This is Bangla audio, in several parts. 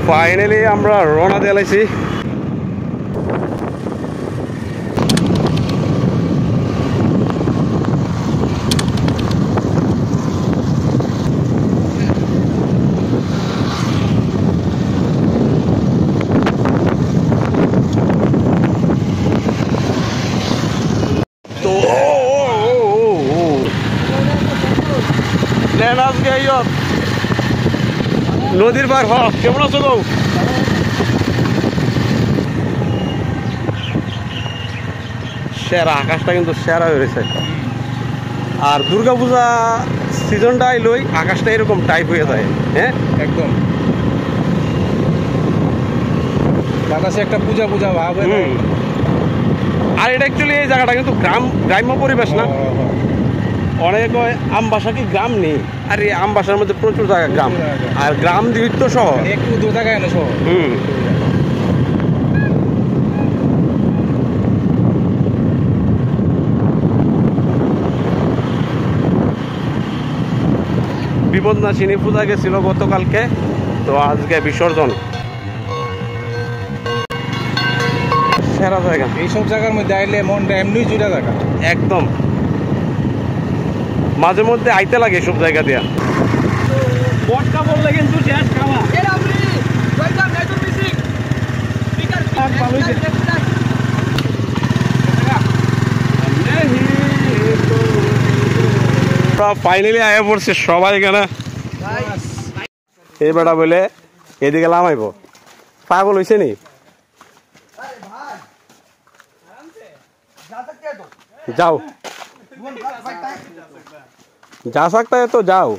ফাইনালি আমরা রওনা দিয়েছি। নদীর পার হ, কেমন আছো গো? সেরা, আকাশটা কিন্তু সেরা হয়ে রয়েছে। আর দুর্গাপূজা সিজনটা আইলই আকাশটা এরকম টাইপ হয়ে যায়। হ্যাঁ, একদম বাতাসে একটা পূজা পূজা ভাব। আর এটা অ্যাকচুয়ালি এই জায়গাটা কিন্তু গ্রাম্য পরিবেশ না। অনেক আমবাসা কি গ্রাম নেই, আর এই আমবাসার মধ্যে প্রচুর জায়গা গ্রাম, আর গ্রাম দিক তো শহর, একটু দূর জায়গায় না শহর। বিপদনাশিনী পূজা গেছিল গতকালকে, তো আজকে বিসর্জন। সেরা জায়গা, এইসব জায়গার মধ্যে আইলে মনটা এমনি জুড়ে জায়গা একদম। মাঝে মধ্যে আইতে লাগে এসব জায়গা দিয়া। বটকা বললে কিন্তু শেষ খাওয়া। ফাইনালি আয়া পড়ছে সবাই এখানে। এই বেটা বলে এদিকে লামাইব, পাগল হয়েছে নি? যাও, जा सकता है तो जाओ,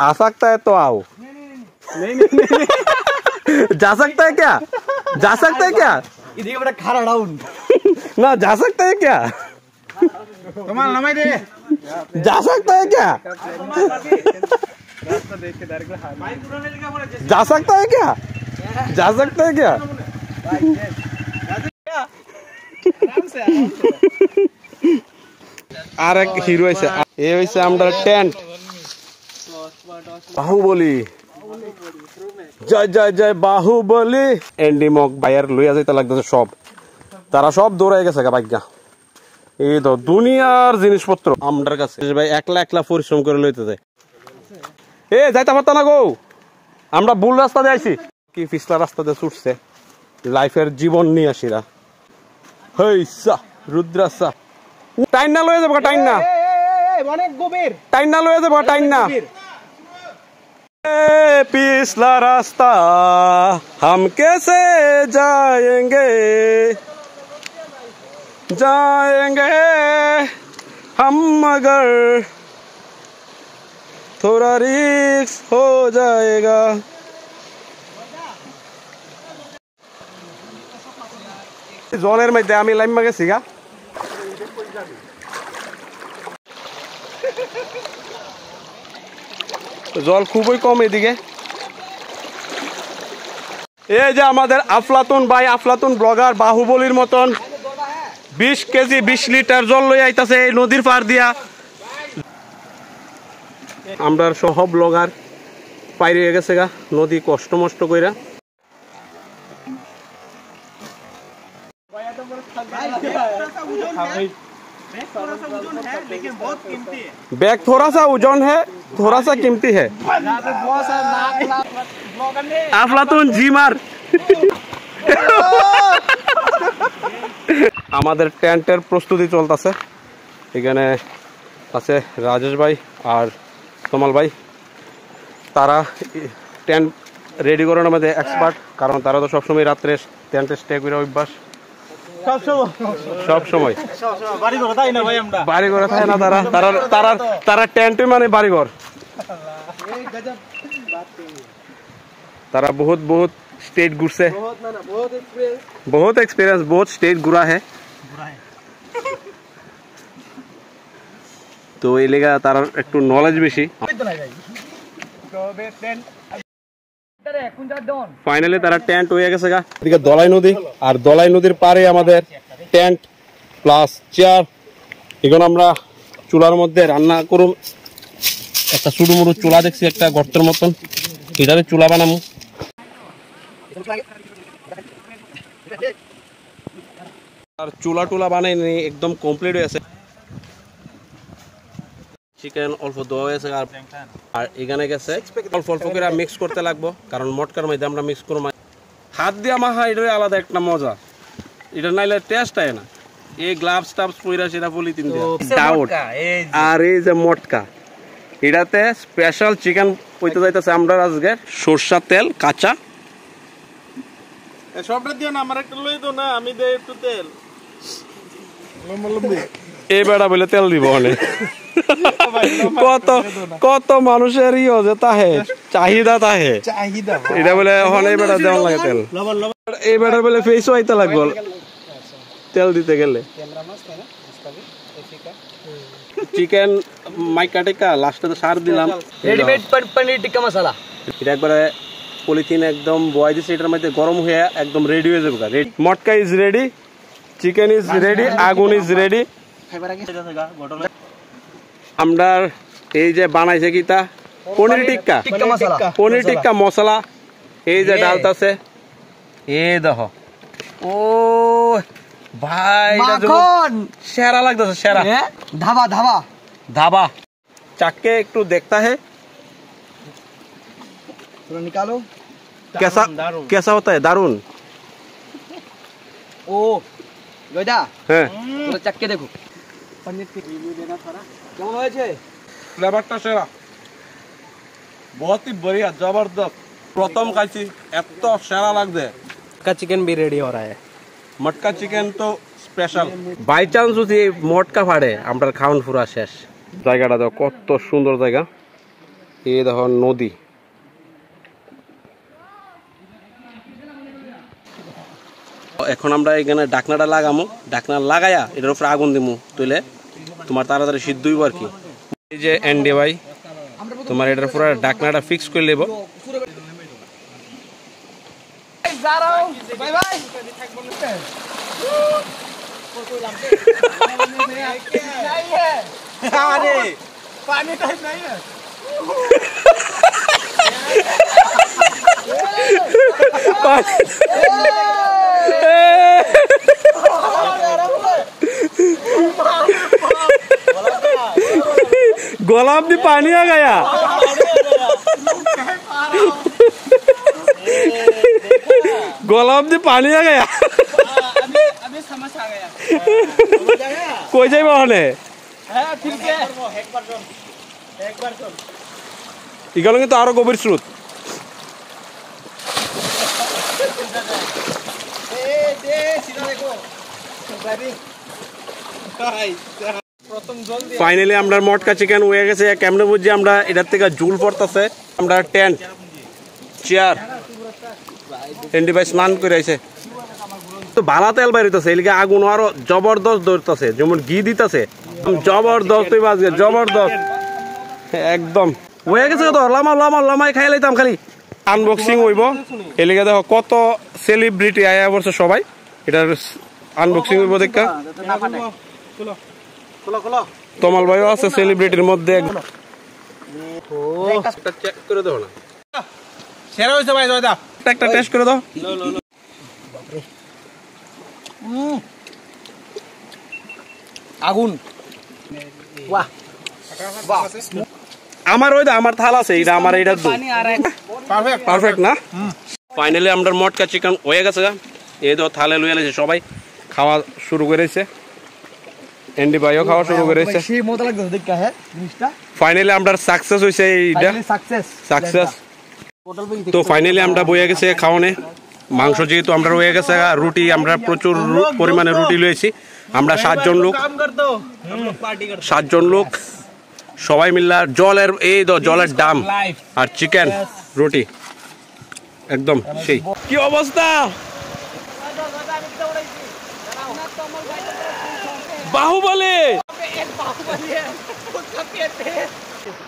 आ सकता है तो आओ। नहीं नहीं नहीं जा सकता है क्या? जा सकता है क्या? इधर बड़ा खारा डाउन ना, जा सकता है क्या? तुम्हारा नाम दे, जा सकता है क्या? जा सकता है क्या? जा सकता है क्या? আর এক হিরো আছে, এই হইছে আমাদের টেন্ট বাহুবলী। জয় জয় জয় বাহুবলী। এন্ডিমক বাইর লইয়া যাইতে লাগতেছে সব, তারা সব দৌড়াই গেছে ভাগ্যা। এই তো দুনিয়ার জিনিসপত্র আমাদের কাছে ভাই একলা একলা পরিশ্রম করে লইতে যায়। এ যাইতে পারত না গো, আমরা ভুল রাস্তা দিয়ে আইছি। কি পিছলা রাস্তা দিয়ে ছুটছে, লাইফের জীবন নিয়ে আসিরা। হইসা রুদ্রাসা টাইন না লয়ে যাবো, টাইন না অনেক গভীর, টাইন না লয়ে যাবো, টাইন না। पिछला रास्ता हम कैसे जाएंगे, जाएंगे हम मगर थोड़ा रिस्क हो जाएगा। জলের মধ্যে আমি লাইমা গেছি গা। জল খুবই কম এদিকে। এই যে আমাদের আফলাতুন ভাই, আফলাতুন ব্লগার বাহুবলীর মতন 20 কেজি 20 লিটার জল লই আইতাছে এই নদীর পার দিয়া। আমরা সব ব্লগার পাইরে গেছে গা নদী কষ্ট মষ্ট কইরা। बैग थोड़ा सा वजन है, थोड़ा सा कीमती है। আফলাতুন জি মার। আমাদের টেন্টের প্রস্তুতি চলতেছে। এখানে আছে রাজেশ ভাই আর তমাল ভাই, তারা টেন্ট রেডি করানোর মধ্যে এক্সপার্ট, কারণ তারা তো সবসময় রাত্রে টেন্টে স্টে করে অভ্যাস। সব সময় বাড়িঘর থাকে না তারা টেন্টে মানে বাড়িঘর। তারা बहुत बहुत स्टेट घुरছে, बहुत एक्सपीरियंस, बहुत स्टेट घुरा है। তো এই লেগা তার একটু নলেজ বেশি। ফাইনালি তারা টেন্ট হয়ে গেছে গা। এদিকে দলাই নদী, আর দলাই নদীর পারে আমাদের টেন্ট প্লাস চেয়ার। এখন আমরা চুলার মধ্যে রান্না করুম। একটা ছোট মোটো চুলা দেখছি, একটা গর্তের মতন, এটারে চুলা বানামু। আর চুলা টুলা বানাই নি একদম কমপ্লিট হয়েছে চিকেন অল্প দেওয়া হয়েছে আর এখানে গেছে অল্প অল্প করে মিক্স করতে লাগবো কারণ মটকার মধ্যে আমরা মিক্স করবো হাত দিয়া মাখা এটাই আলাদা একটা মজা এটা নাইলে টেস্ট হয় না এই গ্লাভস টাভস পইরা সেটা পলিথিন দিয়ে ডাউট আর এই যে মটকা এটাতে স্পেশাল চিকেন কইতে যাইতেছে আমরা আজকে সরষা তেল কাঁচা সবটা দিও না আমার একটা লই দাও না আমি দেই একটু তেল লম্বা এই বেড়া বলে তেল দিব অনেক কত কত মানুষের যে তাহে চাহিদা তাহে এটা বলে হনে বেড়া দেওয়া লাগে তেল এই বেড়ার বলে ফেসও আইতে লাগবো তেল দিতে গেলে চিকেন মাইকা টিক্কা লাস্টে সার দিলাম রেডিমেড পনির টিক্কা মশলা এটা একবারে পলিথিন একদম বয় দিছে এটার মধ্যে গরম হয়ে একদম রেডি হয়ে যাবে মটকা is ready chicken is ready আগুন ইজ রেডি আমরা এই যে বানাইছে কিতা পনির টিক্কা মশলা এই যে ডালতাছে এই দেখো ও ভাই সেরা লাগতেছে সেরা ধাবা ধাবা ধাবা চাকে একটু देखता है थोड़ा निकालो कैसा होता है दारुन ओ গয়দা হ্যাঁ পুরো চাককে দেখো পনির টিক্কা রিভিউ দেনা थोड़ा কেমন হয়েছে ফ্লেভারটা সেরা बहुत ही बढ़िया जबरदस्त প্রথম খাইছি এত সেরা লাগছে का चिकन भी रेडी हो रहा है মটকা চিকেন তো স্পেশাল বাই চান্স যদি মটকা ফাড়ে আমরা খাওয়ান পুরা শেষ জায়গাটা দেখো কত সুন্দর জায়গা এই দেখো নদী এখন আমরা এখানে ডাকনাটা লাগামু ডাকনা লাগাইয়া এটার উপরে আগুন দিমু তুলে তোমার তাড়াতাড়ি সিদ্ধ হইব আর কি এই যে এনডি ভাই তোমার এটার পুরো ডাকনাটা ফিক্স করে নেব बाय बाय अरे पानी टाइप नहीं है गुलाब में पानी आ गया गुलाब में पानी आ गया अभी समझ आ गया कोई जाए बहने हां ठीक है एक बार सुन इगलो কিন্তু আরো গভীর স্রোত दे सीधा देखो भाई প্রথম জল দিয়ে ফাইনালি আমরা মটকা চিকেন হয়ে গেছে কেমনে বুঝি আমরা এটার থেকে জুল পড়তাছে আমরা টেন্ট চেয়ার এন্ডি ভাই স্নান করে আইছে তো ভালো তেল বাইরিতেছে এলিকে আগুন আরো জবরদস্ত ধরতেছে যেমন ঘি দিতেছে জবরদস্ত বাজে জবরদস্ত একদম হয়ে গেছে তো লামা লামা লামাই খাই লাইতাম খালি আনবক্সিং হইব এলিকে দেখো কত সেলিব্রিটি আয়া বলছে সবাই এটার আনবক্সিং হইব দেখা তমাল ভাইও আছে সেলিব্রিটির মধ্যে একটা চেক করে দাও না সেরা হইছে ভাই দাদা একটা টেস্ট করে দাও আগুন বাহ বাহ আমার ওইটা আমার থাল আছে এটা আমার এটা পানি आ रहा है পারফেক্ট পারফেক্ট না ফাইনালি আমরা মটকা চিকেন হয়ে গেছে এই তো থালে লইয়া লাইছে সবাই খাওয়া শুরু করেছে এন্ডি ভাইও খাওয়া শুরু করেছে সেই মত লাগছে দেখ কা है জিনিসটা ফাইনালি আমরা সাকসেস হইছে এইটা সাকসেস তো ফাইনালি আমরা বইয়া গেছে খাওয়ানে মাংস যেহেতু আমরা রয়ে গেছে রুটি আমরা প্রচুর পরিমাণে রুটি লইছি আমরা 7 জন লোক 7 জন লোক সবাই মিল্লা জলের এই তো জলের দাম আর চিকেন রুটি একদম সেই কি অবস্থা বাহুবলী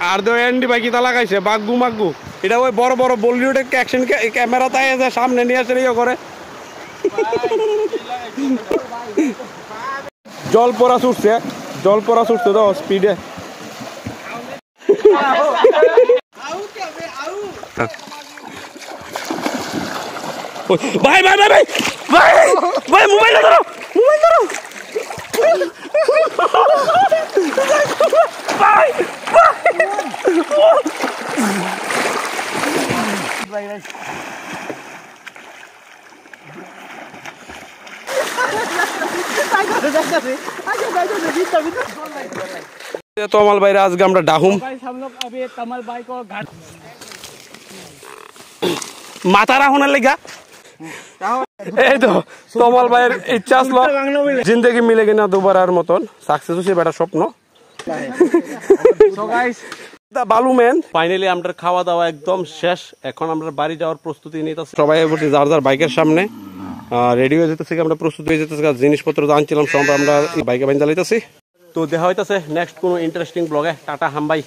আর দো এন্ডি ভাই কি তা লাগাইছে বাগু মাগু এটা ওই বড় বড় বলিউডের অ্যাকশন ক্যামেরা তাই সামনে নিয়ে আসে ইয়ে করে জল পড়া ছুটছে তো স্পিডে ভাই ভাই ভাই ভাই ভাই ভাই মোবাইল ধরো ভাই তমাল ভাইরা আজকে আমরা ডাহুম गाइस हम लोग अभी कमल भाई को घाट মাথা রাখুনের লেগা এই তো তমাল ভাইয়ের ইচ্ছা আসলো জিন্দগি মিলে কিনা দুবারার মতন সাকসেস হচ্ছে বেটা স্বপ্ন सो गाइस বালু ম্যান ফাইনালি আমরা খাওয়া দাওয়া একদম শেষ এখন আমরা বাড়ি যাওয়ার প্রস্তুতি নিতেছি সবাই বলছি যার যার বাইকের সামনে রেডি হয়ে যেতেছি আমরা প্রস্তুত হয়ে যেতেছি জিনিসপত্র যা আনছিলাম সব আমরা বাইকে বাইন চালাইতেছি তো দেখা হইতেছে নেক্সট কোনো ইন্টারেস্টিং ব্লগে টাটা হাম বাই